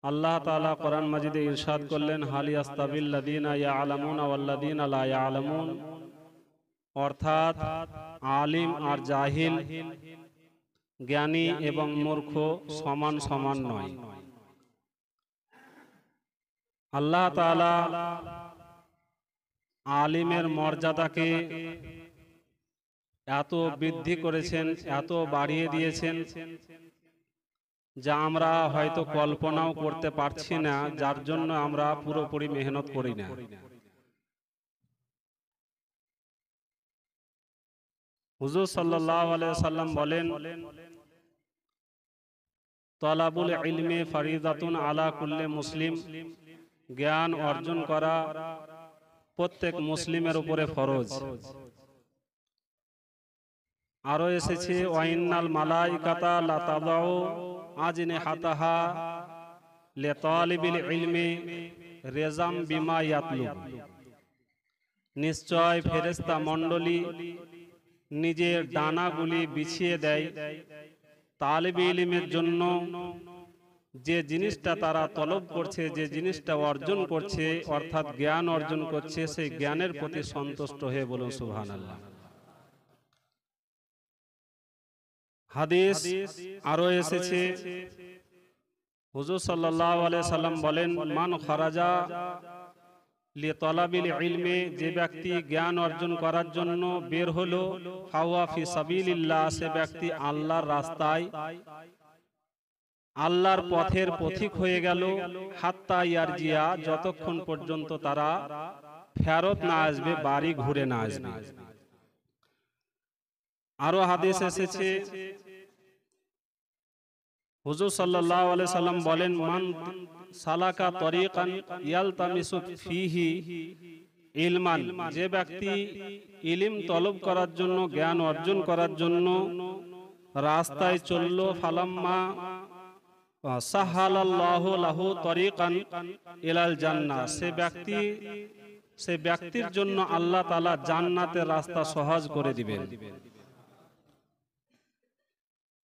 আল্লাহ তাআলা কোরআন মাজিদে ইরশাদ করলেন, হাল ইয়াস্তাবিল্লাযীনা ইয়ালামুনা ওয়াল্লাযীনা লা ইয়ালামুন, অর্থাৎ আলিম আর জাহিল, জ্ঞানী এবং মূর্খ সমান সমান নয়। আল্লাহ তাআলা আলিমের মর্যাদাকে এত বৃদ্ধি করেছেন, এত বাড়িয়ে দিয়েছেন, যা আমরা হয়তো কল্পনাও করতে পারছি না, যার জন্য আমরা পুরোপুরি মেহনত করি না। হুজুর সাল্লাল্লাহু আলাইহি সাল্লাম বলেন, তলাবুল ইলমি ফারিদাতুন আলা কুল্লি মুসলিম, জ্ঞান অর্জন করা প্রত্যেক মুসলিমের উপরে ফরজ। আরো এসেছে, ওয়াইন্নাল মালাইকাতা লা তাদাউ আজনিহাতাহা লিতালিবিল ইলমি রিজাম বিমা ইয়াতলুব, নিশ্চয় ফেরেশতা মণ্ডলী নিজের ডানাগুলি বিছিয়ে দেয় তালিবে ইলমের জন্য, যে জিনিসটা তারা তলব করছে, যে জিনিসটা অর্জন করছে, অর্থাৎ জ্ঞান অর্জন করছে, সেই জ্ঞানের প্রতি সন্তুষ্ট হয়ে বলুন সুবহানাল্লাহ। হাদিস আরো এসেছে, হুজুর সাল্লাল্লাহু আলাইহি সাল্লাম বলেন, মান খারাজা লিতালাবিল ইলমি, যে ব্যক্তি জ্ঞান অর্জন করার জন্য বের হলো, ফাওয়া ফি সাবিলিল্লাহ, সে ব্যক্তি আল্লাহর রাস্তায়, আল্লাহর পথের পথিক হয়ে গেল, হাত্তা ইয়ারজিয়া, যতক্ষণ পর্যন্ত তারা ফেরত না আসবে, বাড়ি ঘুরে না আসবে। আরো হাদিস এসেছে, হুজুর সাল্লাল্লাহু আলাইহি সাল্লাম বলেন, মান সালাকা তরিকান ইয়ালতামিসু ফিহি ইলমান, যে ব্যক্তি ইলম তলব করার জন্য, জ্ঞান অর্জন করার জন্য রাস্তায় চললো, ফালাম্মা সাহালাল্লাহু লাহু তরিকান ইলাল জান্নাহ, সে ব্যক্তির জন্য আল্লাহ তাআলা জান্নাতের রাস্তা সহজ করে দিবেন।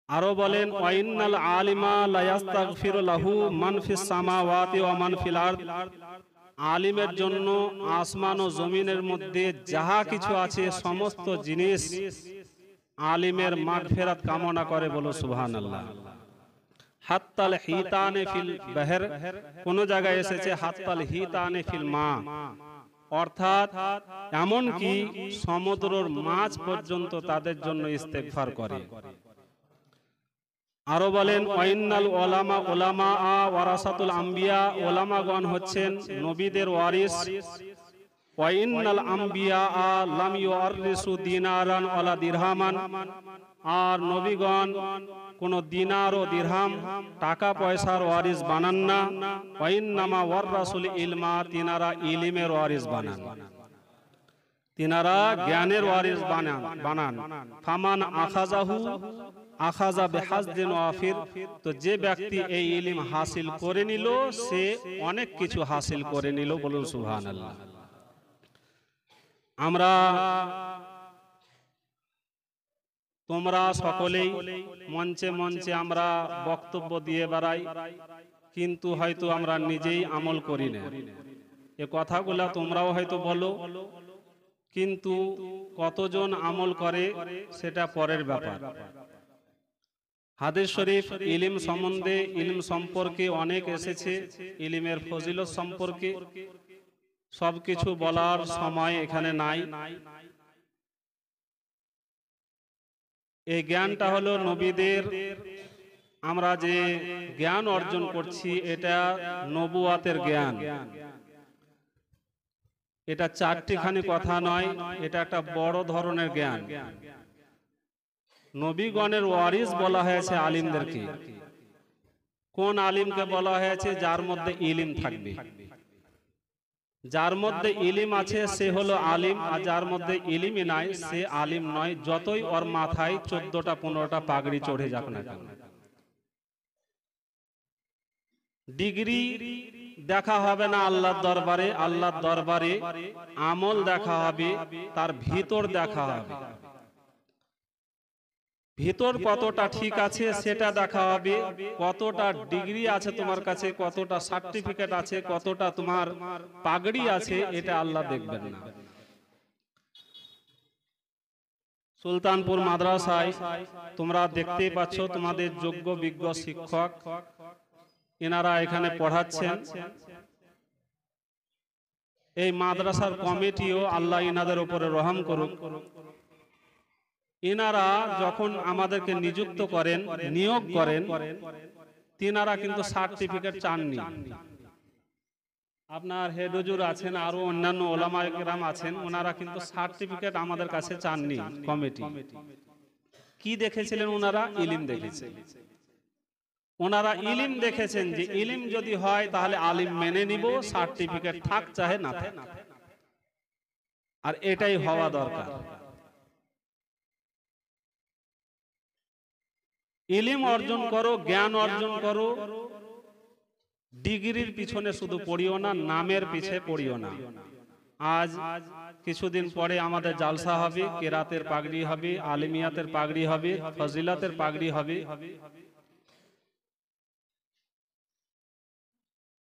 আরো বলেন, ওয়াইন্নাল আলিমা লা ইস্তাগফিরু লাহু মান ফিস সামাওয়াতি ওয়া মান ফিল আরদ, আলিমের জন্য আসমান ও জমিনের মধ্যে যাহা কিছু আছে সমস্ত জিনিস আলিমের মাগফিরাত কামনা করে, বলো সুবহানাল্লাহ। হাত্তাল হিতানে ফিল বাহর, কোন জায়গায় এসেছে হাত্তাল হিতানে ফিল মা, অর্থাৎ এমন কি সমুদ্রের মাছ পর্যন্ত তাদের জন্য ইস্তেগফার করে। আরো বলেন, ওয়াইন্নাল উলামা ওয়ারাসাতুল আম্বিয়া, উলামাগণ হচ্ছেন নবীদের ওয়ারিস, ওয়াইন্নাল আম্বিয়া লাম ইউআররিসু দিনারান ওয়ালা দিরহামান, আর নবীগণ কোন দিনার ও দিরহাম, টাকা পয়সার ওয়ারিস বানান না, ওয়াইন্নামা ওয়াররাসুল ইলমা, তিনারা ইলমের ওয়ারিস বানান, তিনারা জ্ঞানের ওয়ারিস বানান। ফামান আখাযাহু আখাযা বিহাজদিন ওয়াফির, তো যে ব্যক্তি এই ইলম হাসিল করে নিল, সে অনেক কিছু হাসিল করে নিল, বলুন সুবহানাল্লাহ। আমরা, তোমরা সকলেই মঞ্চে মঞ্চে আমরা বক্তব্য দিয়ে বেড়াই, কিন্তু হয়তো আমরা নিজেই আমল করি না। এ কথাগুলা তোমরাও হয়তো বলো, কিন্তু কতজন আমল করে সেটা পরের ব্যাপার। হাদিস শরীফ ইলম সম্বন্ধে, ইলম সম্পর্কে অনেক এসেছে, ইলমের ফজিলত সম্পর্কে সবকিছু বলার সময় এখানে নাই। এই জ্ঞানটা হলো নবীদের, আমরা যে জ্ঞান অর্জন করছি এটা নবুয়াতের জ্ঞান। এটা চারটিখানি কথা নয়, এটা একটা বড় ধরনের জ্ঞান। নবীগণের ওয়ারিস বলা হয়েছে আলিমদেরকে। কোন আলিমকে বলা হয়েছে? যার মধ্যে ইলম থাকবে। যার মধ্যে ইলম আছে সে হলো আলিম, আর যার মধ্যে ইলমই নাই সে আলিম নয়, যতই ওর মাথায় 14টা 15টা পাগড়ি চড়ে যাক না কেন। ডিগ্রি দেখা হবে না আল্লাহর দরবারে, আল্লাহর দরবারে আমল দেখা হবে, তার ভিতর দেখা হবে। ভিতর কতটা ঠিক আছে সেটা দেখা হবে, কতটা ডিগ্রি আছে তোমার কাছে, কতটা সার্টিফিকেট আছে, কতটা তোমার পাগড়ি আছে, এটা আল্লাহ দেখবেন না। সুলতানপুর মাদ্রাসায় তোমরা দেখতেই পাচ্ছ তোমাদের যোগ্য বিজ্ঞ শিক্ষক এনারা এখানে পড়াচ্ছেন। এই মাদ্রাসার কমিটিও আল্লাহ ইনাদের উপরে রহম করুক। ইনারা যখন আমাদেরকে নিযুক্ত করেন, নিয়োগ করেন, তিনারা কিন্তু সার্টিফিকেট চাননি। আপনার হেড হুজুর আছেন, আরো অন্যান্য ওলামায়ে কেরাম আছেন, ওনারা কিন্তু সার্টিফিকেট আমাদের কাছে চাননি। কমিটি কি দেখেছিলেন? ওনারা ইলিম দেখেছেন। ওনারা ইলিম দেখেছেন যে ইলিম যদি হয় তাহলে আলিম মেনে নিব, সার্টিফিকেট থাক চাহে না থাক, আর এটাই হওয়া দরকার। ইলিম অর্জন করো, জ্ঞান অর্জন করো, ডিগ্রির পিছনে শুধু পড়িও না, নামের পিছে পড়িও না। আজ কিছুদিন পরে আমাদের জালসা হবে, কেরাতের পাগড়ি হবে, আলিমিয়াতের পাগড়ি হবে, ফজিলাতের পাগড়ি হবে।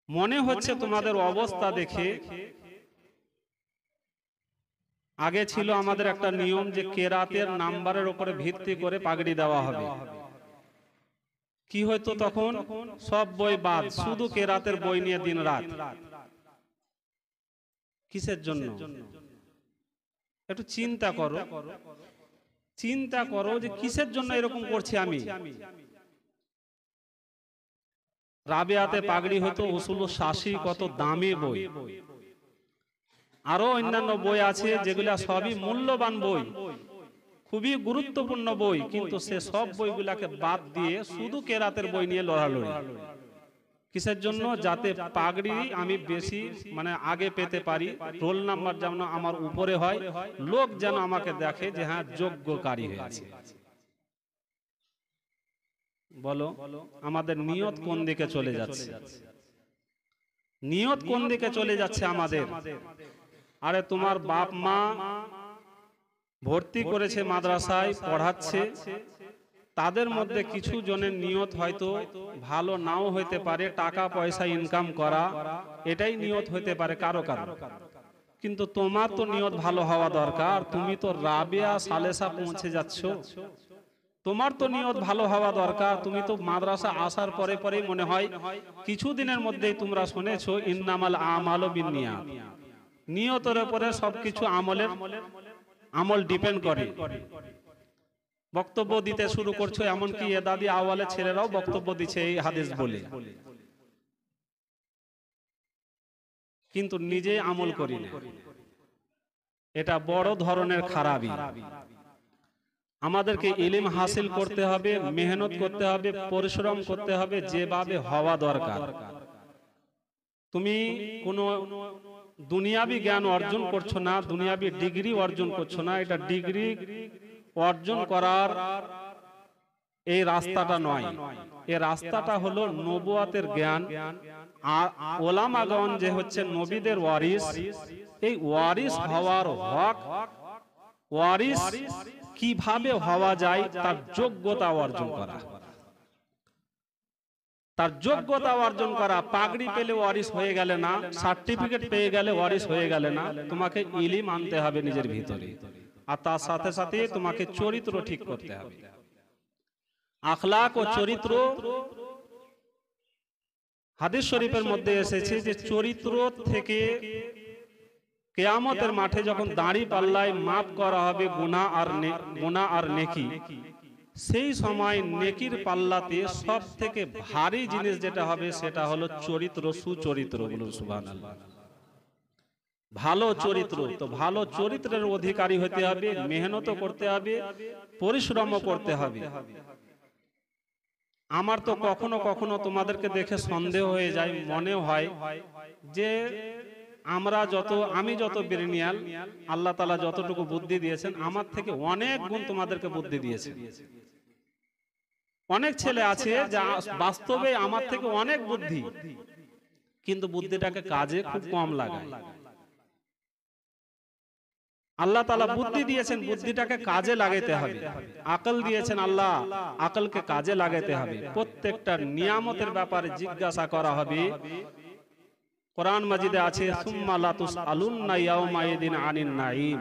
মনে হচ্ছে তোমাদের অবস্থা দেখে, আগে ছিল আমাদের একটা নিয়ম যে কেরাতের নাম্বারের উপরে ভিত্তি করে পাগড়ি দেওয়া হবে। কি হয়তো তখন সব বই বাদ, শুধু কেরাতের বই নিয়ে দিন রাত। কিসের জন্য? একটু চিন্তা করো, চিন্তা করো যে কিসের জন্য এরকম করছি আমি। রাবেয়াতে পাগড়ি হতো, উসুলুস শাসি, কত দামি বই, আরো অন্যান্য বই আছে যেগুলা সবই মূল্যবান বই, খুবই গুরুত্বপূর্ণ বই, কিন্তু সে সব বইগুলাকে বাদ দিয়ে শুধু কেরাতের বই নিয়ে লড়ালড়ি। কিসের জন্য? যাতে পাগড়ি আমি বেশি আগে পেতে পারি, রোল নাম্বার যেন আমার উপরে হয়, লোক যেন আমাকে দেখে যে হ্যাঁ যোগ্যকারী হয়েছে। বলো আমাদের নিয়ত কোন দিকে চলে যাচ্ছে? নিয়ত কোন দিকে চলে যাচ্ছে আমাদের? আরে তোমার বাপ মা ভর্তি করেছে মাদ্রাসায়, পড়াচ্ছে, তাদের মধ্যে কিছু জনের নিয়ত হয়তো ভালো নাও হইতে পারে, টাকা পয়সা ইনকাম করা, এটাই নিয়ত হইতে পারে কারো কারো, কিন্তু তোমার তো নিয়ত ভালো হওয়া দরকার। তুমি তো রাবেয়া সালেসা পৌঁছে যাচ্ছ, তোমার তো নিয়ত ভালো হওয়া দরকার। তুমি তো মাদ্রাসা আসার পরে পরেই মনে হয় কিছুদিনের মধ্যেই তোমরা শুনেছো ইন্নামাল আমালু বিন্নিয়াত, নিয়তের উপরে সবকিছু আমল ডিপেন্ড করে। বক্তব্য দিতে শুরু করছো, এমনকি এ দাদি আওয়ালে ছেলেরাও বক্তব্য দিচ্ছে এই হাদিস বলে, কিন্তু নিজে আমল করি না। এটা বড় ধরনের খারাপি। আমাদেরকে ইলম হাসিল করতে হবে, মেহনত করতে হবে, পরিশ্রম করতে হবে, যেভাবে হওয়া দরকার। তুমি কোনো দুনিয়াবি জ্ঞান অর্জন করছো না, দুনিয়াবি ডিগ্রি অর্জন করছো না, এটা ডিগ্রি অর্জন করার এই রাস্তাটা নয়। এই রাস্তাটা হলো নবুয়াতের জ্ঞান। আর ওলামাগণ যে হচ্ছে নবীদের ওয়ারিস, এই ওয়ারিস হওয়ার হক, ওয়ারিস কিভাবে হওয়া যায় তার যোগ্যতা অর্জন করা, তার যোগ্যতা অর্জন করা। পাগড়ি পেলে ওয়ারিস হয়ে গেলে না, সার্টিফিকেট পেয়ে গেলে ওয়ারিস হয়ে গেলে না, তোমাকে ইলম আনতে হবে নিজের ভিতরে, আর তার সাথে সাথে তোমাকে চরিত্র ঠিক করতে হবে। আখলাক ও চরিত্র, হাদিস শরীফের মধ্যে এসেছে যে চরিত্র থেকে কিয়ামতের মাঠে যখন দাঁড়ি পাল্লায় মাপ করা হবে গুনাহ আর নেকি, সেই সময় নেকির পাল্লাতে সব থেকে ভারী জিনিস যেটা হবে সেটা হলো চরিত্র, সুচরিত্র। বলুন সুবহানাল্লাহ। ভালো চরিত্র, তো ভালো চরিত্রের অধিকারী হতে হবে, মেহনত করতে হবে, পরিশ্রমও করতে হবে। আমার তো কখনো কখনো তোমাদেরকে দেখে সন্দেহ হয়ে যায়, মনে হয় যে আমি যত ব্রেনিয়াল, আল্লাহ তাআলা যতটুকু বুদ্ধি দিয়েছেন আমার থেকে অনেক গুণ তোমাদেরকে বুদ্ধি দিয়েছেন। অনেক ছেলে আছে যা বাস্তবে আমার থেকে অনেক বুদ্ধি, কিন্তু বুদ্ধিটাকে কাজে খুব কম লাগায়। আল্লাহ তাআলা বুদ্ধি দিয়েছেন, বুদ্ধিটাকে কাজে লাগাতে হবে। আকল দিয়েছেন আল্লাহ, আকলকে কাজে লাগাতে হবে। প্রত্যেকটা নিয়ামতের ব্যাপারে জিজ্ঞাসা করা হবে। কোরআন মাজিদে আছে সুম্মা লা তুসআলুন্না ইয়াউমাইদিন আনিন নাঈম,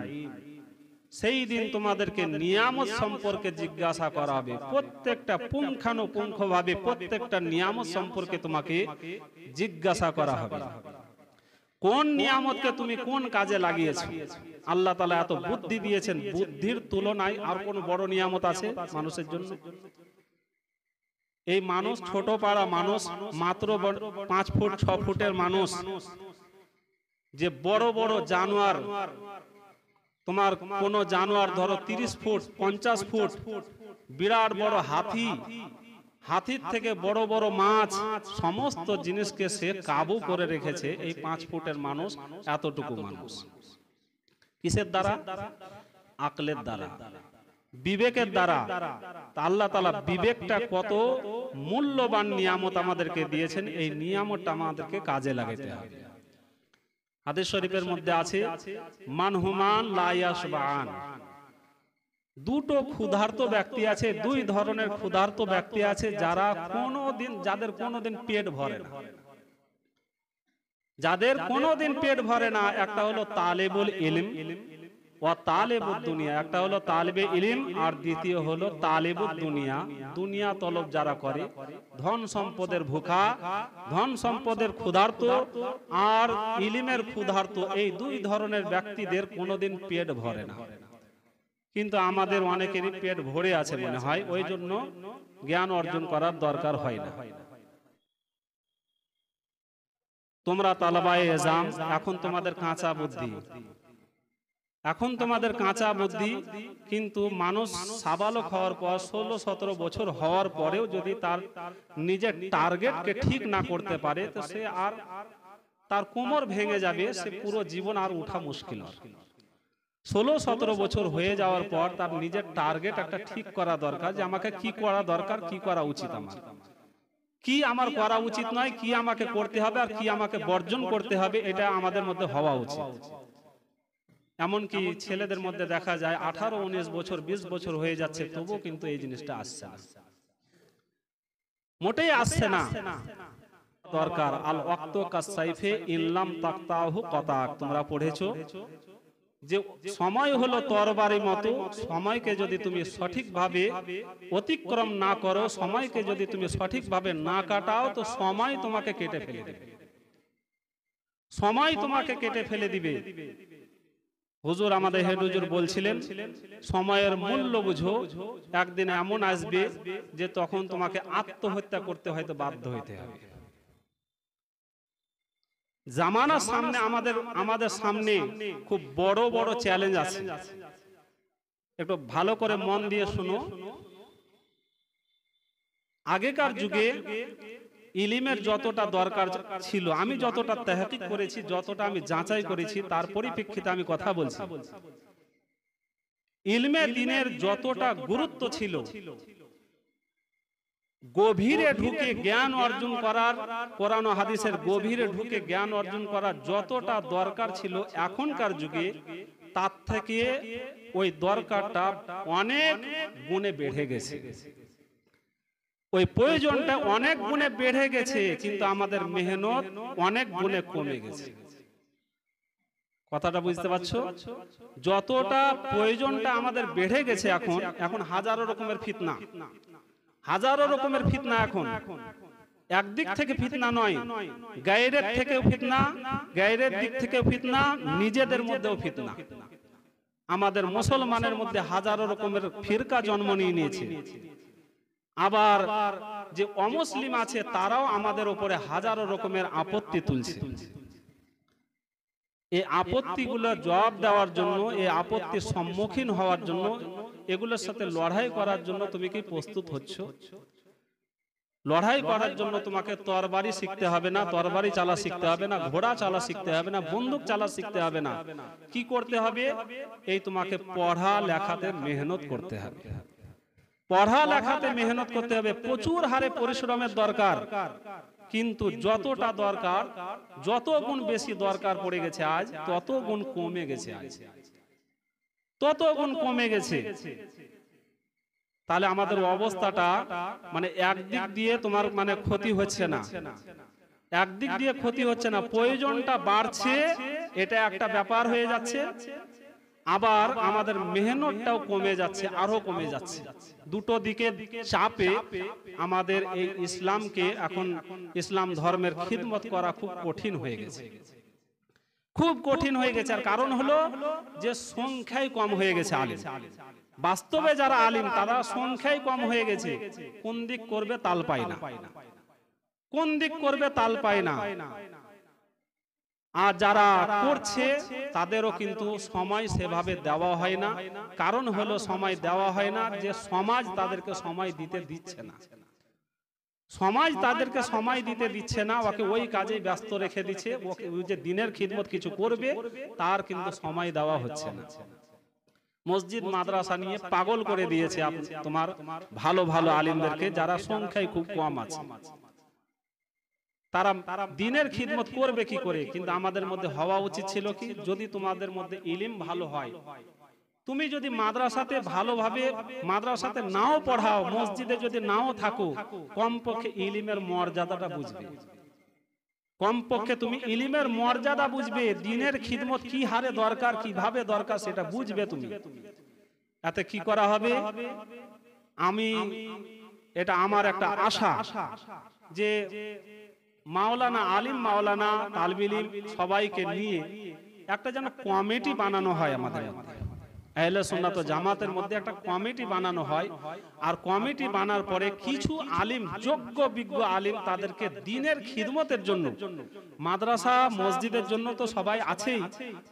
সেই দিন তোমাদেরকে নিয়ামত সম্পর্কে জিজ্ঞাসা করা হবে। প্রত্যেকটা পুঙ্খানুপুঙ্খভাবে প্রত্যেকটা নিয়ামত সম্পর্কে তোমাকে জিজ্ঞাসা করা হবে। কোন নিয়ামতকে তুমি কোন কাজে লাগিয়েছো? আল্লাহ তাআলা এত বুদ্ধি দিয়েছেন, বুদ্ধির তুলনায় আর কোন বড় নিয়ামত আছে মানুষের জন্য? এই মানুষ ছোট পাড়া মানুষ, মাত্র 5 ফুট 6 ফুটের মানুষ, যে বড় বড় জানোয়ার, তোমার কোন জানোয়ার ধরো 30 ফুট 50 ফুট, বিরাট বড় হাতি, হাতির থেকে বড় বড় মাছ, সমস্ত জিনিসকে সে কাবু করে রেখেছে এই 5 ফুটের মানুষ, এতটুকু মানুষ। কিসের দ্বারা? আকলের দ্বারা, বিবেকের দ্বারা। আল্লাহ তাআলা বিবেকটা কত মূল্যবান নিয়ামত আমাদেরকে দিয়েছেন, এই নিয়ামতটা আমাদেরকে কাজে লাগাতে হবে। হাদিস শরীফের মধ্যে আছে মানহুমান লা ইয়াশবাআন, দুটো ক্ষুধার্ত ব্যক্তি আছে, দুই ধরনের ক্ষুধার্ত ব্যক্তি আছে যাদের কোনোদিন পেট ভরে না, যাদের কোনোদিন পেট ভরে না। একটা হলো তালেবুল ইলম ও তালেবুদ দুনিয়া, একটা হলো তালেবে ইলম আর দ্বিতীয় হলো তালেবুদ দুনিয়া। দুনিয়া তলব যারা করে, ধন সম্পদের ভুখা, ধন সম্পদের ক্ষুধার্ত আর ইলমের ক্ষুধার্ত, এই দুই ধরনের ব্যক্তিদের কোনোদিন পেট ভরে না। কিন্তু আমাদের অনেকেরই পেট ভরে আছে মনে হয়, ওই জন্য জ্ঞান অর্জন করার দরকার হয় না। তোমরা তালাবায়ে এজাম, এখন তোমাদের কাঁচা বুদ্ধি, এখন তোমাদের কাঁচা বুদ্ধি, কিন্তু মানুষ সাবালক হওয়ার পর 16-17 বছর হওয়ার পরেও যদি তার নিজের টার্গেটকে ঠিক না করতে পারে, তো সে আর তার কোমর ভেঙে যাবে, সে পুরো জীবন আর উঠা মুশকিল। 16-17 বছর হয়ে যাওয়ার পর তার নিজের টার্গেট একটা ঠিক করা দরকার, যে আমাকে কি করা দরকার, কি করা উচিত, আমার কি আমার করা উচিত নয়, কি আমাকে করতে হবে আর কি আমাকে বর্জন করতে হবে, এটা আমাদের মধ্যে হওয়া উচিত। এমনকি ছেলেদের মধ্যে দেখা যায় 18-19 বছর 20 বছর হয়ে যাচ্ছে, তবুও কিন্তু এই জিনিসটা আসছে না, মোটেই আসছে না। দরকার আল ওয়াক্তু কাসাইফে ইল্লাম তাকতাহু কাতাক, তোমরা পড়েছো যে সময় হলো তরবারির মতো, সময়কে যদি তুমি সঠিকভাবে অতিক্রম না করো, সময়কে যদি তুমি সঠিকভাবে না কাটাও, তো সময় তোমাকে কেটে ফেলে দেবে, সময় তোমাকে কেটে ফেলে দিবে। হুজুর আমাদের হেড হুজুর বলছিলেন, সময়ের মূল্য বুঝো, একদিন এমন আসবে যে তখন তোমাকে আত্মহত্যা করতে হয়তো বাধ্য হইতে হবে। জামানার সামনে আমাদের সামনে খুব বড় বড় চ্যালেঞ্জ আছে, একটু ভালো করে মন দিয়ে শুনো। আগেকার যুগে ইলমের যতটা দরকার ছিল, আমি যতটা তাহকিক করেছি, যতটা আমি যাচাই করেছি, তার পরিপ্রেক্ষিতে আমি কথা বলছি। ইলমে দ্বীনের যতটা গুরুত্ব ছিল, গভীরে ঢুকে জ্ঞান অর্জন করার, কোরআন ও হাদিসের গভীরে ঢুকে জ্ঞান অর্জন করার যতটা দরকার ছিল, এখনকার যুগে তার থেকে ওই দরকারটা অনেক গুণে বেড়ে গেছে, ওই প্রয়োজনটা অনেক গুণে বেড়ে গেছে, কিন্তু আমাদের মেহনত অনেক গুণে কমে গেছে। কথাটা বুঝতে পারছো? যতটা প্রয়োজনটা আমাদের বেড়ে গেছে, এখন হাজারো রকমের ফিতনা, হাজারো রকমের ফিতনা। এখন একদিক থেকে ফিতনা নয়, গায়রের থেকেও ফিতনা, গায়রের দিক থেকেও ফিতনা, নিজেদের মধ্যেও ফিতনা। আমাদের মুসলমানের মধ্যে হাজারো রকমের ফিরকা জন্ম নিয়েছে। আবার যে অমুসলিম আছে, তারাও আমাদের উপরে হাজারো রকমের আপত্তি তুলছে। এই আপত্তিগুলোর জবাব দেওয়ার জন্য, এই আপত্তির সম্মুখীন হওয়ার জন্য, এগুলোর সাথে লড়াই করার জন্য তুমি কি প্রস্তুত হচ্ছ? লড়াই করার জন্য তোমাকে তরবারি শিখতে হবে না, তরবারি চালা শিখতে হবে না, ঘোড়া চালা শিখতে হবে না, বন্দুক চালা শিখতে হবে না। কি করতে হবে? এই তোমাকে পড়া লেখাতে মেহনত করতে হবে, পড়া লেখাতে মেহনত করতে হবে। প্রচুর হারে পরিশ্রমের দরকার, কিন্তু যতটা দরকার, যত গুণ বেশি দরকার পড়ে গেছে আজ, তত গুণ কমে গেছে আজ। তত গুণ কমে গেছে। তাহলে আমাদের অবস্থাটা মানে একদিক দিয়ে তোমার মানে ক্ষতি হচ্ছে না, একদিক দিয়ে ক্ষতি হচ্ছে না, প্রয়োজনটা বাড়ছে, এটা একটা ব্যাপার হয়ে যাচ্ছে। আবার আমাদের মেহনতটাও কমে যাচ্ছে, আরো কমে যাচ্ছে। দুটো দিকে চাপে আমাদের এই ইসলামকে এখন ইসলাম ধর্মের খিদমত করা খুব কঠিন হয়ে গেছে, খুব কঠিন হয়ে গেছে। আর কারণ হলো যে সংখ্যাই কম হয়ে গেছে আলিম। বাস্তবে যারা আলিম তারা সংখ্যাই কম হয়ে গেছে, কোন দিক করবে তাল পায় না, কোন দিক করবে তাল পায় না। আর যারা করছে তাদেরও কিন্তু সময় সেভাবে দেওয়া হয় না। কারণ হলো সময় দেওয়া হয় না যে সমাজ তাদেরকে সময় দিতে দিচ্ছে না, সমাজ তাদেরকে সময় দিতে দিচ্ছে না, ওকে ওই কাজে ব্যস্ত রেখে দিচ্ছে। ওকে ওই যে দিনের খিদমত কিছু করবে তার কিন্তু সময় দেওয়া হচ্ছে না। মসজিদ মাদ্রাসা নিয়ে পাগল করে দিয়েছে তোমার ভালো ভালো আলিমদেরকে, যারা সংখ্যায় খুব কম আছে। তারা দিনের খিদমত করবে কি করে? কিন্তু আমাদের মধ্যে হওয়া উচিত ছিল কি, যদি তোমাদের মধ্যে ইলম ভালো হয়, তুমি যদি মাদ্রাসাতে ভালোভাবে মাদ্রাসাতে নাও পড়াও, মসজিদে যদি নাও থাকো, কমপক্ষে ইলমের মর্যাদাটা বুঝবে, কমপক্ষে তুমি ইলমের মর্যাদা বুঝবে, দিনের খিদমত কি হারে দরকার, কিভাবে দরকার সেটা বুঝবে তুমি। এতে কি করা হবে? আমি এটা আমার একটা আশা যে মাওলানা আলিম, মাওলানা তালবিল ইলম সবাইকে নিয়ে একটা যেন কমিটি বানানো হয় আমাদের মধ্যে, আহলে সুন্নাত ওয়াল জামাতের মধ্যে একটা কমিটি বানানো হয়। আর কমিটি বানার পরে কিছু আলিম, যোগ্য বিজ্ঞ আলিম, তাদেরকে দিনের খিদমতের জন্য, মাদ্রাসা মসজিদের জন্য তো সবাই আছেই,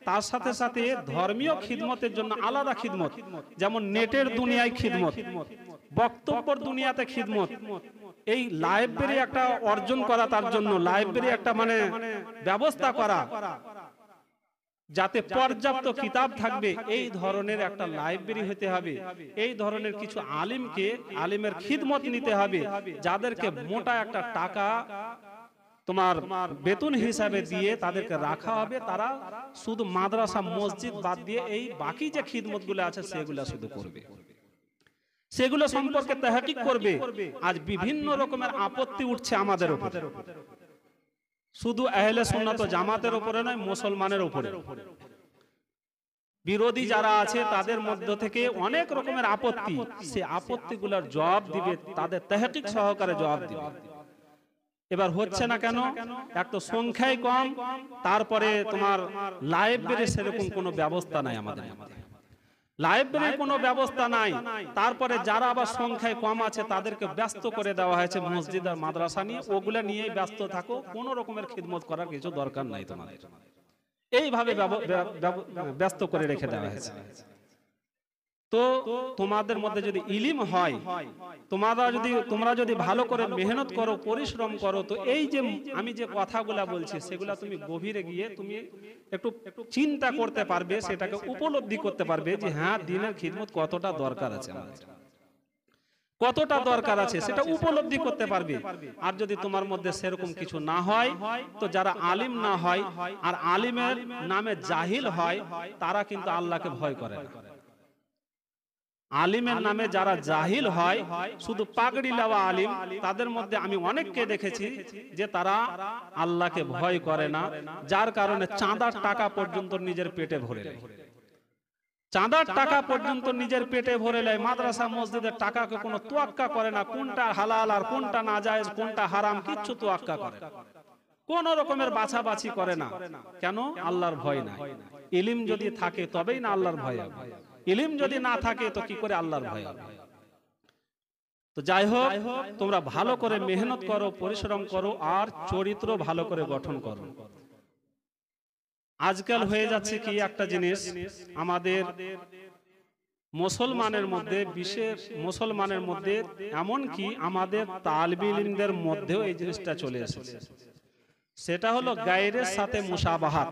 তার সাথে সাথে ধর্মীয় খিদমতের জন্য আলাদা খিদমত, যেমন নেটের দুনিয়ায় খিদমত, বক্তব্যের দুনিয়াতে খিদমত, এই লাইব্রেরি একটা অর্জন করা, তার জন্য লাইব্রেরি একটা মানে ব্যবস্থা করা, যাতে পর্যাপ্ত কিতাব থাকবে, এই ধরনের একটা লাইব্রেরি হতে হবে। এই ধরনের কিছু আলিমকে, আলিমের খিদমত নিতে হবে, যাদেরকে মোটা একটা টাকা তোমার বেতন হিসাবে দিয়ে তাদেরকে রাখা হবে। তারা শুধু মাদ্রাসা মসজিদ বাদ দিয়ে এই বাকি যে খিদমত গুলো আছে সেগুলো শুধু করবে, সেগুলো সম্পর্কে তাহকিক করবে। আজ বিভিন্ন রকমের আপত্তি উঠছে আমাদের উপর, শুধু আহলে সুন্নাত ওয়াল জামাতের উপরে নয়, মুসলমানের উপরে। বিরোধী যারা আছে তাদের মধ্য থেকে অনেক রকমের আপত্তি, সে আপত্তিগুলোর জবাব দিবে, তাদের তাহকিক সহকারে জবাব দিবে। এবার হচ্ছে না কেন? এক তো সংখ্যাই কম, তারপরে তোমার লাইব্রেরির সেরকম কোনো ব্যবস্থা নাই আমাদের মধ্যে, লাইব্রেরির কোনো ব্যবস্থা নাই। তারপরে যারা আবার সংখ্যায় কম আছে তাদেরকে ব্যস্ত করে দেওয়া হয়েছে মসজিদ আর মাদ্রাসা নিয়ে, ওগুলা নিয়েই ব্যস্ত থাকো, কোনো রকমের খিদমত করার কিছু দরকার নাই তোমাদের, এইভাবে ব্যস্ত করে রেখে দেওয়া হয়েছে। তো তোমাদের মধ্যে যদি ইলম হয়, তোমরা যদি ভালো করে মেহনত করো, পরিশ্রম করো, তো এই যে আমি যে কথাগুলা বলছি সেগুলা তুমি গভীরে গিয়ে তুমি একটু চিন্তা করতে পারবে, সেটাকে উপলব্ধি করতে পারবে যে হ্যাঁ, দিনের খিদমত কতটা দরকার আছে আমাদের, কতটা দরকার আছে সেটা উপলব্ধি করতে পারবে। আর যদি তোমার মধ্যে সেরকম কিছু না হয়, তো যারা আলিম না হয় আর আলিমের নামে জাহিল হয়, তারা কিন্তু আল্লাহকে ভয় করে না। আলিমের নামে যারা জাহিল হয়, শুধু পাগড়ি লাওয়া আলিম, তাদের মধ্যে আমি অনেককে দেখেছি যে তারা আল্লাহকে ভয় করে না, যার কারণে চাঁদার টাকা পর্যন্ত নিজের পেটে ভরে নেয়, চাঁদার টাকা পর্যন্ত নিজের পেটে ভরে নেয়, মাদ্রাসা মসজিদের টাকাকে কোনো তোয়াক্কা করে না, কোনটা হালাল আর কোনটা নাজায়েজ, কোনটা হারাম, কিচ্ছু তোয়াক্কা করে না, কোন রকমের বাছাবাছি করে না। কেন? আল্লাহর ভয় নাই। ইলম যদি থাকে তবেই না আল্লাহর ভয় হবে, ইলম যদি না থাকে তো কি করে আল্লাহর ভয় হবে? তো যাই হোক, তোমরা ভালো করে মেহনত করো, পরিশ্রম করো, আর চরিত্র ভালো করে গঠন করো। আজকাল হয়ে যাচ্ছে কি একটা জিনিস, আমাদের মুসলমানের মধ্যে, বিশেষ মুসলমানের মধ্যে, এমন কি আমাদের তালিবুল ইলমদের মধ্যেও এই জিনিসটা চলে এসেছে, সেটা হলো গায়রের সাথে মুসাবাহাত,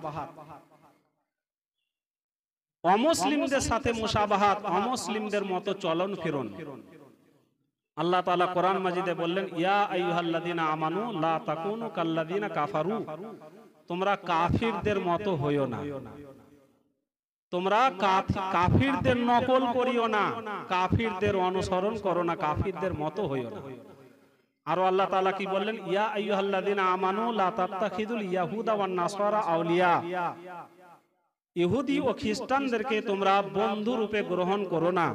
অমুসলিমদের সাথে মুসাবাহাত, অমুসলিমদের মতো চলন ফিরন। আল্লাহ তাআলা কোরআন মাজিদে বললেন, ইয়া আইয়ুহাল্লাযীনা আমানু লা তাকুনু কাল্লাযীনা কাফারু, তোমরা কাফিরদের মতো হইও না। তোমরা কাফিরদের নকল করিও না, কাফিরদের অনুসরণ করো না, কাফিরদের মতো হইও না। আর আল্লাহ তাআলা কি বললেন, ইয়া আইয়ুহাল্লাযিনা আমানু লা তাত্তাখিযুল ইয়াহুদা ওয়ান নাসারা আউলিয়া, ইহুদি ও খ্রিস্টানদেরকে তোমরা বন্ধু রূপে গ্রহণ করো না,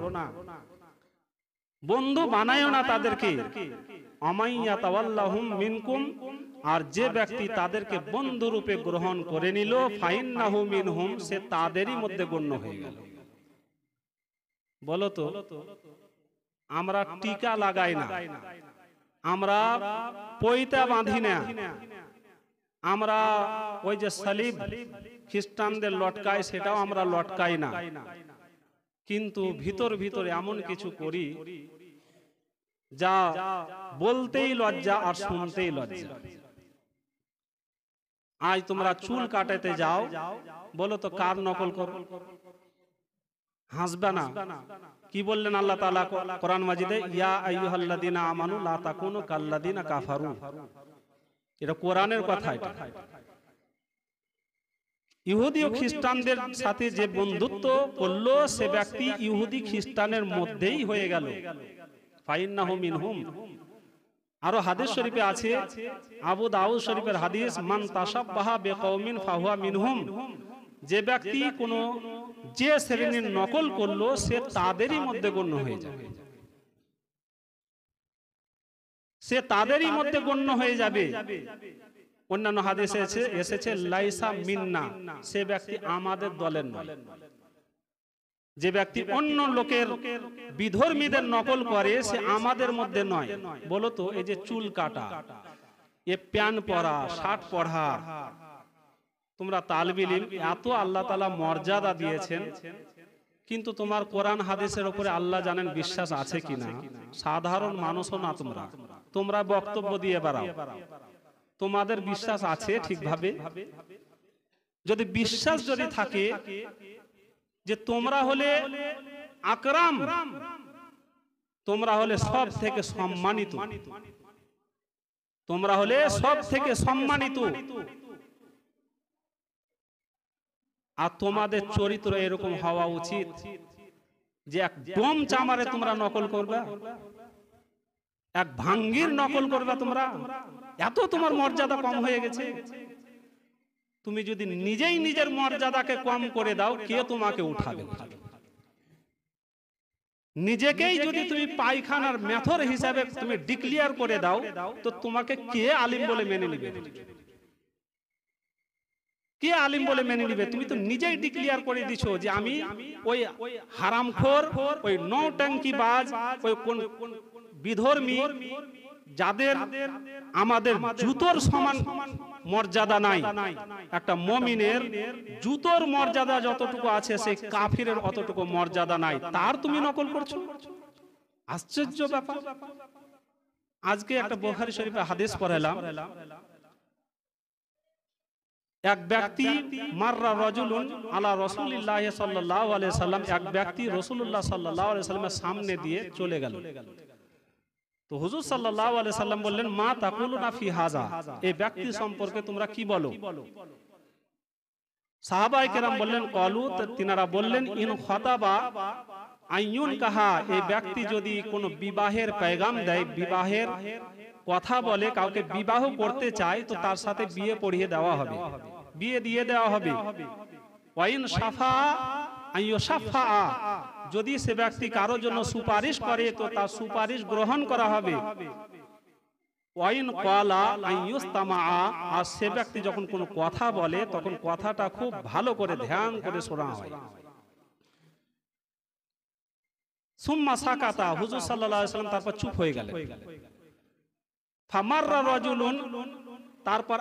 বন্ধু বানায়ও না তাদেরকে। আমাইয়া তাওয়াল্লাহুম মিনকুম, আর যে ব্যক্তি তাদেরকে বন্ধু রূপে গ্রহণ করে নিল, ফাইন্নাহু মিনহুম, সে তাদেরই মধ্যে গণ্য হয়ে গেল। বলো তো, আমরা টিকা লাগাই না, আমরা পয়তা বাঁধি না, আমরা ওই যে সালিব খ্রিস্টানদের লটকায় সেটাও আমরা লটকাই না, কিন্তু ভিতর ভিতরে এমন কিছু করি যা বলতেই লজ্জা আর শুনতেই লজ্জা। আজ তোমরা চুল কাটাতে যাও, বলো তো কার নকল করো? হাসবে না? কি বললেন আল্লাহ তাআলা কোরআন মাজিদে, ইয়া আইয়ুহাল্লাযিনা আমানু লা তাকুনু কাল্লাযিনা কাফারু। এটা কোরআনের কথা। এটা ইহুদি ও খ্রিস্টানদের সাথে যে বন্ধুত্ব করলো, সে ব্যক্তি ইহুদি খ্রিস্টানের মধ্যেই হয়ে গেল, ফাইন্নাহু মিনহুম। আরো হাদিস শরীফে আছে, আবু দাউদ শরীফের হাদিস, মান তাশাব্বাহা বিকওমিন ফাহুয়া মিনহুম, যে ব্যক্তি কোন যে শ্রেণীর নকল করলো সে তাদেরই মধ্যে গণ্য হয়ে যাবে, সে তাদেরই মধ্যে গণ্য হয়ে যাবে। অন্যান্য হাদিসে এসেছে লাইসা মিন্না, সে ব্যক্তি আমাদের দলের নয়। যে ব্যক্তি অন্য লোকের বিধর্মীদের নকল করে সে আমাদের মধ্যে নয়। বলো তো, এই যে চুল কাটা, এ প্যান পরা, শার্ট পরা, তোমরা তালবে ইলম, এত আল্লাহ তাআলা মর্যাদা দিয়েছেন, কিন্তু তোমার কোরআন হাদিসের উপরে আল্লাহ জানেন বিশ্বাস আছে কিনা? সাধারণ মানুষও না তোমরা, তোমরা বক্তব্য দিয়ে বেড়াও, তোমাদের বিশ্বাস আছে ঠিকভাবে? যদি বিশ্বাস যদি থাকে যে তোমরা হলে আকরাম, তোমরা হলে সব থেকে সম্মানিত, তোমরা হলে সব থেকে সম্মানিত, আর তোমাদের চরিত্র এরকম হওয়া উচিত যে এক ডোম চামারে তোমরা নকল করবে, এক ভাঙ্গির নকল করবে তোমরা। এত তোমার মর্যাদা কম হয়ে গেছে। তুমি যদি নিজেই নিজের মর্যাদাকে কম করে দাও, কে তোমাকে উঠাবে? নিজেকেই যদি তুমি পায়খানার মেথর হিসাবে তুমি ডিক্লিয়ার করে দাও, তো তোমাকে কে আলিম বলে মেনে নিবে? কে আলিম বলে মেনে নিবে? তুমি তো নিজেই ডিক্লিয়ার করে দিছো যে আমি ওই হারামখোর, ওই নৌটঙ্কিবাজ, ওই কোন বিধর্মী, যাদের আমাদের জুতোর সমান মর্যাদা নাই। একটা মুমিনের জুতোর মর্যাদা যতটুকু আছে, সেই কাফিরের অতটুকু মর্যাদা নাই, তার তুমি নকল করছো। আশ্চর্য ব্যাপার। আজকে একটা বুখারী শরীফে হাদিস পড়লাম, এক ব্যক্তি মাররা রাজুলুন আলা রাসূলিল্লাহ সাল্লাল্লাহু আলাইহি সাল্লাম, এক ব্যক্তি রাসূলুল্লাহ সাল্লাল্লাহু আলাইহি সাল্লামের সামনে দিয়ে চলে গেল। তো হুজুর সাল্লাল্লাহু আলাইহি সাল্লাম বললেন, মা তাকুলুনা ফি হাযা, এই ব্যক্তি সম্পর্কে তোমরা কি বলো? সাহাবায়ে কেরাম বললেন, ক্বালু, তিনারা বললেন, ইন খাতাবা আইয়ুন কাহা, এই ব্যক্তি যদি কোনো বিবাহের পেগাম দেয়, বিবাহের কথা বলে, কাউকে বিবাহ করতে চায়, তো তার সাথে বিয়ে পড়িয়ে দেওয়া হবে, বিয়ে দিয়ে দেওয়া হবে। ওয়াইন শাফা আইয়ুশাফা, যদি সে ব্যক্তি কারোর জন্য সুপারিশ করে, তো তার সুপারিশ গ্রহণ করা হবে। ওয়াইন ক্বালা আইয়ুস্তামা, আর সে ব্যক্তি যখন কোনো কথা বলে, তখন কথাটা খুব ভালো করে ধ্যান করে শোনা হয়। সুম্মা সাকাতা, হুজুর সাল্লাল্লাহু আলাইহি ওয়াসাল্লাম তারপর চুপ হয়ে গেলেন। ফামাররা রাজুলুন, তারপর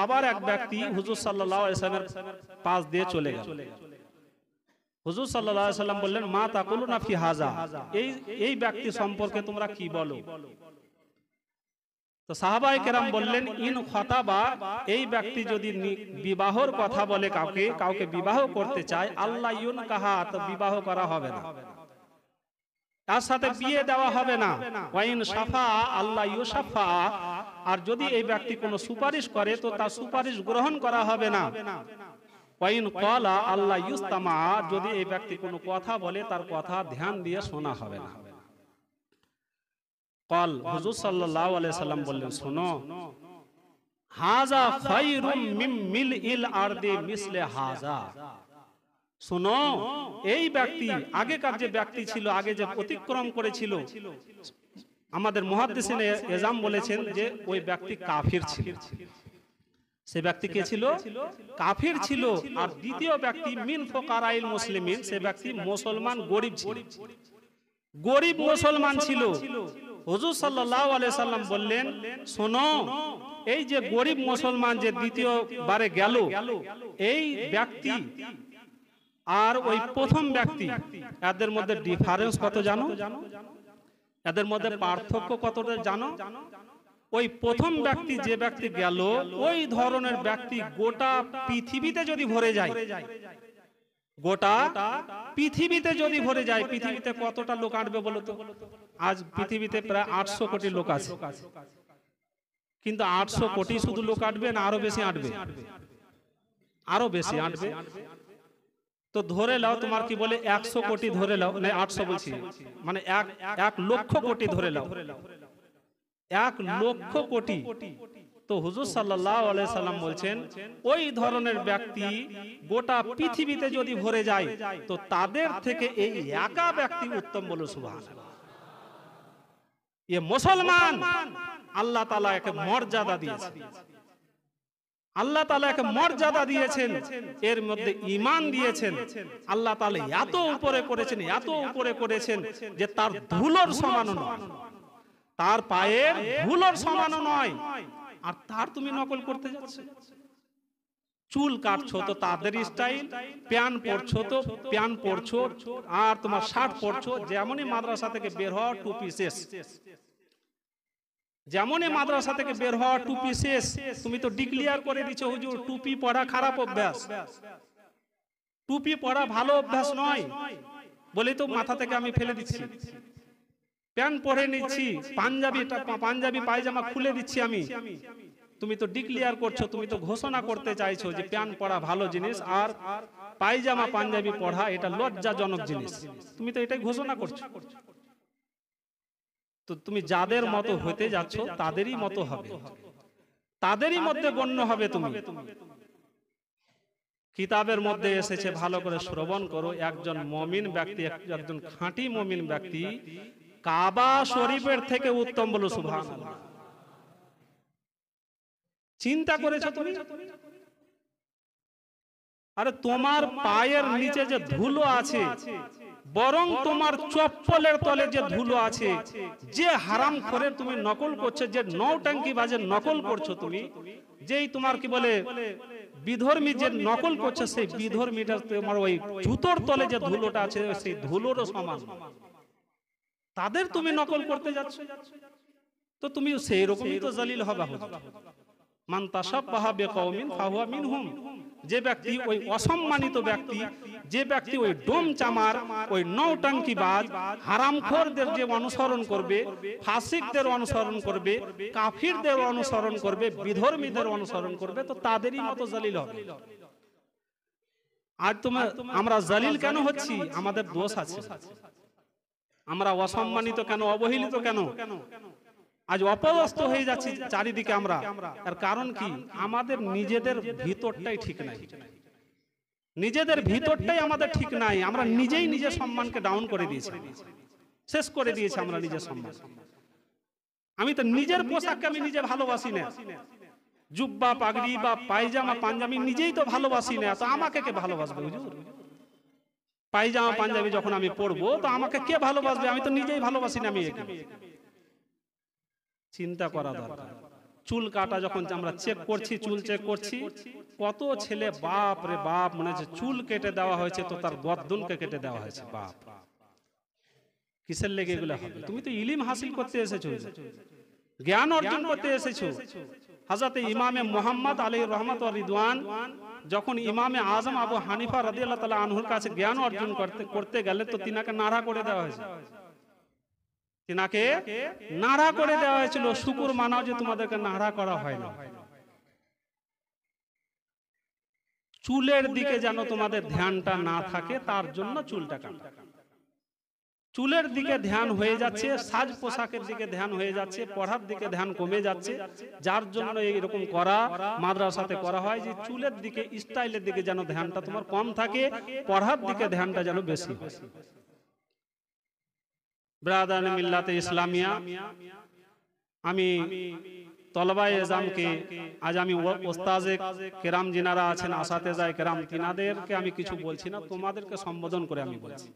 আবার এক ব্যক্তি হুজুর সাল্লাল্লাহু আলাইহি ওয়াসাল্লামের পাশ দিয়ে চলে গেল। হুজুর সাল্লাল্লাহু আলাইহি ওয়াসাল্লাম বললেন, মা তাকুলুনা ফি হাযা, এই ব্যক্তি সম্পর্কে তোমরা কি বলো? তো সাহাবায়ে কেরাম বললেন, ইন খাতাবা, এই ব্যক্তি যদি বিবাহর কথা বলে, কাউকে বিবাহ করতে চায়, আল্লাহ ইউনকাহা, তো বিবাহ করা হবে না, তার সাথে বিয়ে দেওয়া হবে না। ওয়াইন শাফা আল্লাহ ইউশাফা, আর যদি এই ব্যক্তি কোনো সুপারিশ করে, তো তার সুপারিশ গ্রহণ করা হবে না। ওয়াইন ক্বালা আল্লাহ ইউস্তামা, যদি এই ব্যক্তি কোনো কথা বলে তার কথা ধ্যান দিয়ে শোনা হবে না। ক্বাল, হুজুর সাল্লাল্লাহু আলাইহি সাল্লাম বললেন, শোনো, হাযা খায়রুম মিন মিলইল আরদি মিসলে হাযা, শোনো, এই ব্যক্তি, আগেকার যে ব্যক্তি ছিল, আগে যে অতিক্রম করেছিল, আমাদের মুহাদ্দিসিনে এজাম বলেছেন যে ওই ব্যক্তি কাফির ছিল। সে ব্যক্তি কে ছিল? কাফির ছিল। আর দ্বিতীয় ব্যক্তি মিন ফুকারাইল মুসলিমিন, সে ব্যক্তি মুসলমান গরিব ছিল, গরিব মুসলমান ছিল। হুজুর সাল্লাল্লাহু আলাইহি সাল্লাম বললেন, শোনো, এই যে গরিব মুসলমান যে দ্বিতীয় বারে গেল, এই ব্যক্তি আর ওই প্রথম ব্যক্তি, এদের মধ্যে ডিফারেন্স কত জানো? এদের মধ্যে পার্থক্য কতটা জানো? ওই প্রথম ব্যক্তি, যে ব্যক্তি গেল, ওই ধরনের ব্যক্তি গোটা পৃথিবীতে যদি ভরে যায়, গোটা পৃথিবীতে যদি ভরে যায়, পৃথিবীতে কতটা লোক আটবে বলো তো? আজ পৃথিবীতে প্রায় 800 কোটি লোক আছে, কিন্তু 800 কোটি শুধু লোক আটবে না আরো বেশি আটবে? আরো বেশি আটবে। তো ধরে লাও, তোমার কি বলে 100 কোটি ধরে লাও, না 800 বলছি, মানে 1 লক্ষ কোটি ধরে লাও, 1 লক্ষ কোটি। তো হুজুর সাল্লাল্লাহু আলাইহি সাল্লাম বলছেন, ওই ধরনের ব্যক্তি গোটা পৃথিবীতে যদি ভরে যায়, তো তাদের থেকে এই একা ব্যক্তি উত্তম, বলো সুবহানাল্লাহ। এ মুসলমান, আল্লাহ তাআলা একে মর্যাদা দিয়েছেন, আল্লাহ তাআলা একে মর্যাদা দিয়েছেন, এর মধ্যে ঈমান দিয়েছেন। আল্লাহ তাআলা এত উপরে করেছেন, এত উপরে করেছেন যে তার ধুলোর সমান নয়, তার পায়ের ধুলোর সমান নয়। আর তার তুমি নকল করতে যাচ্ছ। চুল কাটছো তো তাদের স্টাইল, প্যান পরছো তো প্যান পরছো, আর তোমার শার্ট পরছো, যেমনই মাদ্রাসা থেকে বের হওয়া টুপি শেষ, যেমনই মাদ্রাসা থেকে বের হওয়া টুপি শেষ। তুমি তো ডিক্লিয়ার করে দিচ্ছ, হুজুর টুপি পরা খারাপ অভ্যাস, টুপি পরা ভালো অভ্যাস নয়, বলে তো মাথা থেকে আমি ফেলে দিচ্ছি, প্যান্ট পরে নিচ্ছি, পাঞ্জাবি পায়জামা খুলে দিচ্ছি আমি। তুমি তো ডিক্লিয়ার করছো, তুমি তো ঘোষণা করতে চাইছো যে প্যান্ট পরা ভালো জিনিস আর পায়জামা পাঞ্জাবি পরা এটা লজ্জাজনক জিনিস, তুমি তো এটাই ঘোষণা করছো। তো তুমি যাদের মতো হতে যাচ্ছ তাদেরই মতো হবে, তাদেরই মধ্যে গণ্য হবে তুমি। কিতাবের মধ্যে এসেছে, ভালো করে শ্রবণ করো, একজন মুমিন ব্যক্তি, একজন খাঁটি মুমিন ব্যক্তি কাবা শরীফের থেকে উত্তম, বলো সুবহানাল্লাহ। চিন্তা করেছো তুমি? আরে তোমার পায়ের নিচে যে ধুলো আছে, বরং তোমার চপ্পলের তলে যে ধুলো আছে, যে হারামখোরের তুমি নকল করছো, যে নৌটাঙ্কি বাজে নকল করছো তুমি, যেই তোমার কি বলে বিধর্মী যে নকল করছে, সেই বিধর্মীটা তোমার ওই জুতোর তলে যে ধুলোটা আছে, সেই ধুলোরও সমান, তাদের তুমি নকল করতে যাচ্ছ। তো তুমি সেই রকমই তো জালিল হবে। মান তাশাব্বাহা বিকওমিন ফাহুয়া মিনহুম, যে ব্যক্তি ওই অসম্মানিত ব্যক্তি, যে ব্যক্তি ওই ডোম চামার, ওই নৌটাঙ্কিবাজ হারামখোরদের যে অনুসরণ করবে, ফাসিকদের অনুসরণ করবে, কাফিরদের অনুসরণ করবে, বিধর্মীদের অনুসরণ করবে, তো তাদেরই মতো জালিল হবে। আর আমরা জালিল কেন হচ্ছি? আমাদের দোষ আছে। আমরা অসম্মানিত কেন, অবহেলিত কেন, আজ অপদস্থ হয়ে যাচ্ছি চারিদিকে আমরা? এর কারণ কি? আমাদের নিজেদের ভিতরটাই ঠিক নাই, নিজেদের ভিতরটাই আমাদের ঠিক নাই। আমরা নিজেই নিজের সম্মানকে ডাউন করে দিয়েছি, শেষ করে দিয়েছি আমরা নিজের সম্মান। আমি তো নিজের পোশাককে আমি নিজে ভালোবাসি না, জুব্বা পাগড়ি বা পায়জামা পাঞ্জাবি নিজেই তো ভালোবাসি না, তো আমাকে কে ভালোবাসবে? হুজুর, পায়জামা পাঞ্জাবি যখন আমি পরবো তো আমাকে কে ভালোবাসবে? আমি তো নিজেই ভালোবাসি না। আমি চিন্তা করা দরকার। চুল কাটা যখন আমরা চেক করছি, চুল চেক করছি, কত ছেলে বাপ রে বাপ, মানে যে চুল কেটে দেওয়া হয়েছে তো তার গর্দনকে কেটে দেওয়া হয়েছে। বাপ, কিসের লেগে এগুলো হবে? তুমি তো ইলম হাসিল করতে এসেছো, জ্ঞান অর্জন করতে এসেছো। হযরত ইমামে মুহাম্মদ আলাইহির রহমত ওয়া রিদওয়ান যখন ইমামে আজম আবু হানিফা রাদিয়াল্লাহু তাআলা আনহুর কাছে জ্ঞান অর্জন করতে গেলে তো তিনাকে নাড়া করে দেওয়া হয়েছে, তিনাকে নাড়া করে দেওয়া হয়েছিল। শুকর মানাও যে তোমাদেরকে নাড়া করা হয় না। চুলের দিকে যেন তোমাদের ধ্যানটা না থাকে, তার জন্য চুলটা কাটা। চুলের দিকে ধ্যান হয়ে যাচ্ছে, সাজ পোশাকের দিকে ধ্যান হয়ে যাচ্ছে, পড়ার দিকে ধ্যান কমে যাচ্ছে, যার জন্য এইরকম করা মাদ্রাসাতে করা হয় যে চুলের দিকে, স্টাইলের দিকে যেন ধ্যানটা তোমার কম থাকে, পড়ার দিকে ধ্যানটা যেন বেশি হয়। ব্রাদার মিল্লাতে ইসলামিয়া, আমি তলবায়ে এজামকে আজ আমি ওস্তাজে কেরাম যিনারা আছেন, আসাতেজায়ে কেরাম, তিনাদেরকে আমি কিছু বলছি না, তোমাদেরকে সম্বোধন করে আমি বলছি।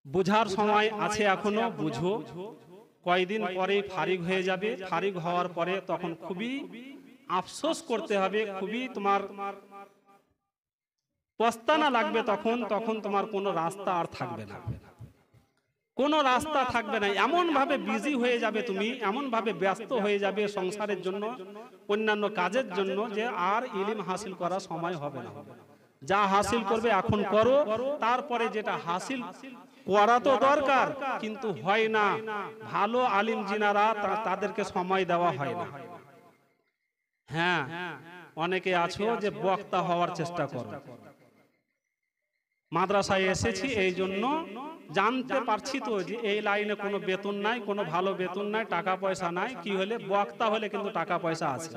বুঝার সময় আছে এখনো, বুঝো। কয়দিন পরে ফারিগ হয়ে যাবে, ফারিগ হওয়ার পরে তখন খুবই আফসোস করতে হবে, খুবই তোমার পস্তানা লাগবে, তখন তোমার কোনো রাস্তা আর থাকবে না, কোনো রাস্তা থাকবে না। এমন ভাবে বিজি হয়ে যাবে তুমি, এমন ভাবে ব্যস্ত হয়ে যাবে সংসারের জন্য, অন্যান্য কাজের জন্য, যে আর ইলম হাসিল করার সময় হবে না। যা হাসিল করবে এখন করো, তারপরে যেটা হাসিল করা তো দরকার, কিন্তু হয় না। ভালো আলিম জিনারা তাদেরকে সময় দেওয়া হয় না। হ্যাঁ, অনেকে আছো যে বক্তা হওয়ার চেষ্টা করো। মাদ্রাসায় এসেছি এই জন্য, জানতে পারছি তো যে এই লাইনে কোনো বেতন নাই, কোনো ভালো বেতন নাই, টাকা পয়সা নাই। কি হলে বক্তা হলে কিন্তু টাকা পয়সা আছে,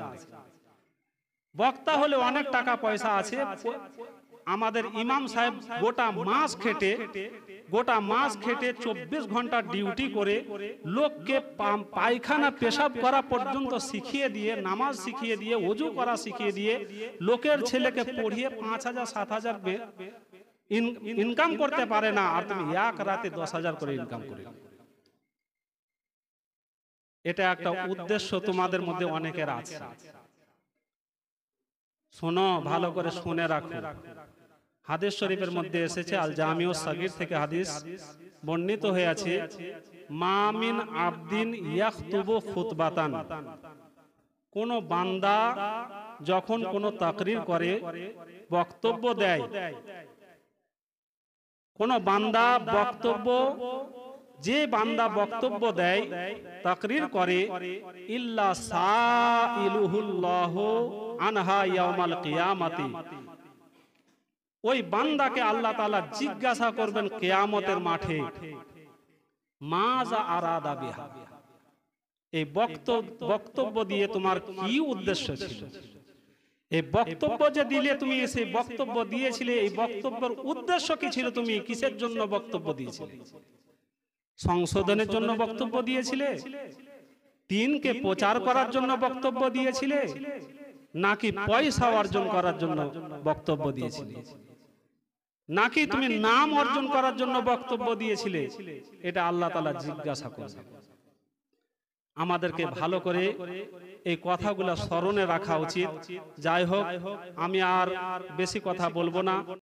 বক্তা হলে অনেক টাকা পয়সা আছে। আমাদের ইমাম সাহেব গোটা মাস খেটে 24 ঘন্টা ডিউটি করে লোককে পায়খানা পেশাব করা পর্যন্ত শিখিয়ে দিয়ে, নামাজ শিখিয়ে দিয়ে, ওযু করা শিখিয়ে দিয়ে, লোকের ছেলেকে পড়িয়ে 5,000 7,000 ইনকাম করতে পারে না, আর তুমি এক রাতে 10,000 করে ইনকাম করে। এটা একটা উদ্দেশ্য তোমাদের মধ্যে অনেকের আছে। শোনো, ভালো করে শুনে রাখো। হাদিস শরীফের মধ্যে এসেছে, আল জামিউ সাগীর থেকে হাদিস বর্ণিত হয়ে আছে, মা মিন আবদিন ইয়াখতুবু খুতবাতান, কোন বান্দা যখন কোন তাকরীর করে, বক্তব্য দেয়, কোন বান্দা বক্তব্য, যে বান্দা বক্তব্য দেয়, তাকরীর করে, ইল্লা সাইলুহুল্লাহু আনহা ইয়াউমাল কিয়ামাতি, ওই বান্দাকে আল্লাহ তাআলা জিজ্ঞাসা করবেন কিয়ামতের মাঠে, মাজা আরাদা বিহা, এই বক্তব্য দিয়ে তোমার কি উদ্দেশ্য ছিল? এই বক্তব্য যে দিলে তুমি, সেই বক্তব্য দিয়েছিলে, এই বক্তব্যের উদ্দেশ্য কি ছিল? তুমি কিসের জন্য বক্তব্য দিয়েছিলে? সংশোধনের জন্য বক্তব্য দিয়েছিলে? দ্বীনকে প্রচার করার জন্য বক্তব্য দিয়েছিলে, নাকি পয়সা অর্জন করার জন্য বক্তব্য দিয়েছিলে, নাকি তুমি নাম অর্জন করার জন্য বক্তব্য দিয়েছিলে? এটা আল্লাহ তাআলা জিজ্ঞাসা করবেন। আমাদেরকে ভালো করে এই কথাগুলো স্মরণে রাখা উচিত। যাই হোক, আমি আর বেশি কথা বলবো না।